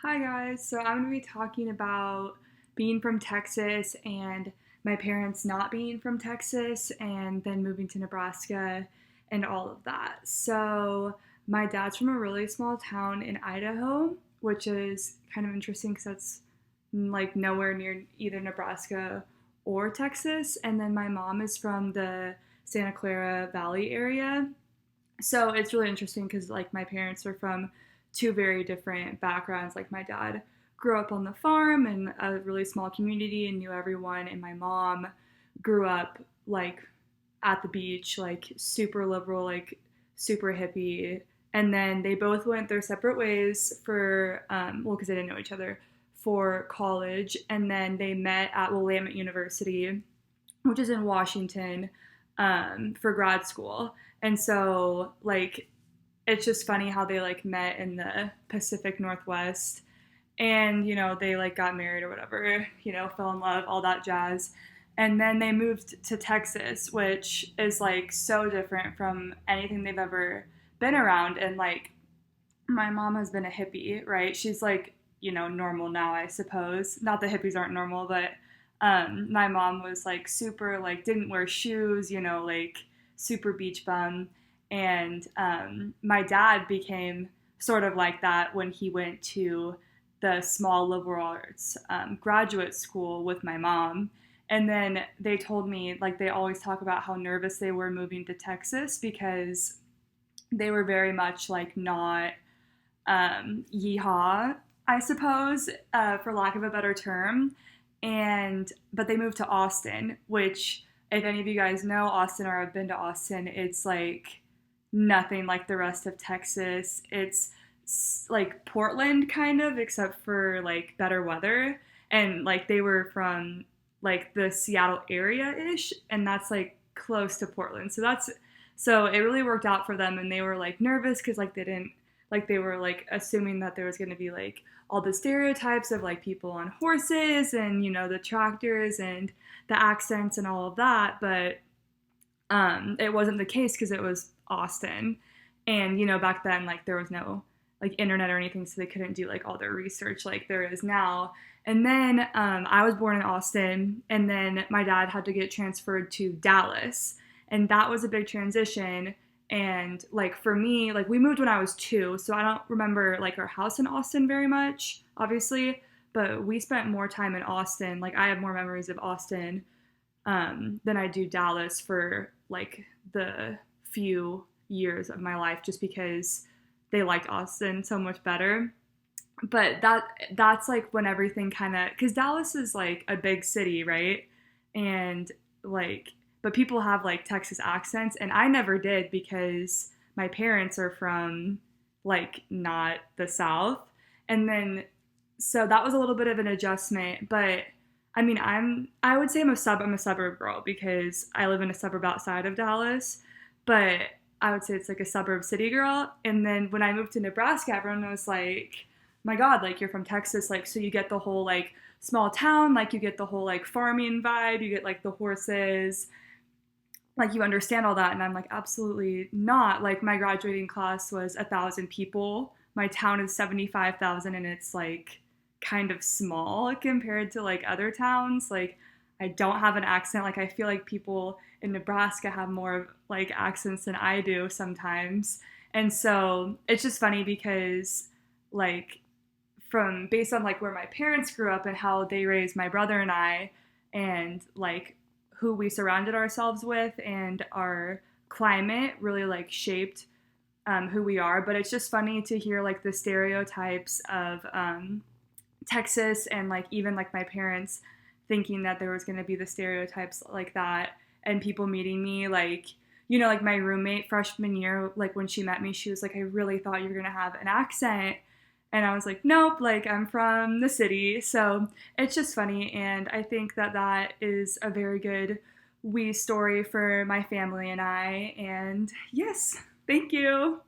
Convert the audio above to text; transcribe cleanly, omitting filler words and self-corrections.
Hi guys, so I'm going to be talking about being from Texas and my parents not being from Texas and then moving to Nebraska and all of that. So, my dad's from a really small town in Idaho, which is kind of interesting because that's like nowhere near either Nebraska or Texas. And then my mom is from the Santa Clara Valley area, so it's really interesting because like my parents are from two very different backgrounds. Like my dad grew up on the farm in a really small community and knew everyone, and my mom grew up like at the beach, like super liberal, like super hippie. And then they both went their separate ways for well, because they didn't know each other, for college, and then they met at Willamette University, which is in Washington, for grad school. And so, like, it's just funny how they like met in the Pacific Northwest, and they like got married or whatever, fell in love, all that jazz. And then they moved to Texas, which is like so different from anything they've ever been around. And like, my mom has been a hippie, right? She's like, normal now, I suppose. Not that hippies aren't normal, but my mom was like super, like, didn't wear shoes, like super beach bum. And my dad became sort of like that when he went to the small liberal arts graduate school with my mom. And then they told me, like, they always talk about how nervous they were moving to Texas because they were very much like not yeehaw, I suppose, for lack of a better term. And but they moved to Austin, which, if any of you guys know Austin or have been to Austin, it's like nothing like the rest of Texas. It's like Portland kind of, except for like better weather. And like they were from like the Seattle area ish, and that's like close to Portland. So it really worked out for them, and they were like nervous because like they didn't, like they were like assuming that there was going to be like all the stereotypes of like people on horses and the tractors and the accents and all of that. But it wasn't the case because it was Austin. And back then, like, there was no like internet or anything, so they couldn't do like all their research like there is now. And then I was born in Austin, and then my dad had to get transferred to Dallas, and that was a big transition. And like for me, like we moved when I was 2, so I don't remember like our house in Austin very much, obviously, but we spent more time in Austin. Like I have more memories of Austin than I do Dallas for like the few years of my life, just because they liked Austin so much better. But that's like when everything kind of, because Dallas is like a big city, right? And like, but people have like Texas accents, and I never did because my parents are from like not the South. And then so that was a little bit of an adjustment. But I mean, I would say I'm a suburb girl because I live in a suburb outside of Dallas, but I would say it's like a suburb city girl. And then when I moved to Nebraska, everyone was like, my God, like you're from Texas, like so you get the whole like small town, like you get the whole like farming vibe, you get like the horses, like you understand all that. And I'm like, absolutely not. Like my graduating class was 1,000 people. My town is 75,000, and it's like kind of small compared to like other towns. Like I don't have an accent. Like I feel like people in Nebraska have more like accents than I do sometimes. And so it's just funny because like from based on like where my parents grew up and how they raised my brother and I, and like who we surrounded ourselves with, and our climate really like shaped who we are. But it's just funny to hear like the stereotypes of Texas, and like even like my parents thinking that there was going to be the stereotypes like that, and people meeting me like, like my roommate freshman year, like when she met me, she was like, I really thought you were going to have an accent. And I was like, nope, like I'm from the city. So it's just funny. And I think that that is a very good wee story for my family and I. And yes, thank you.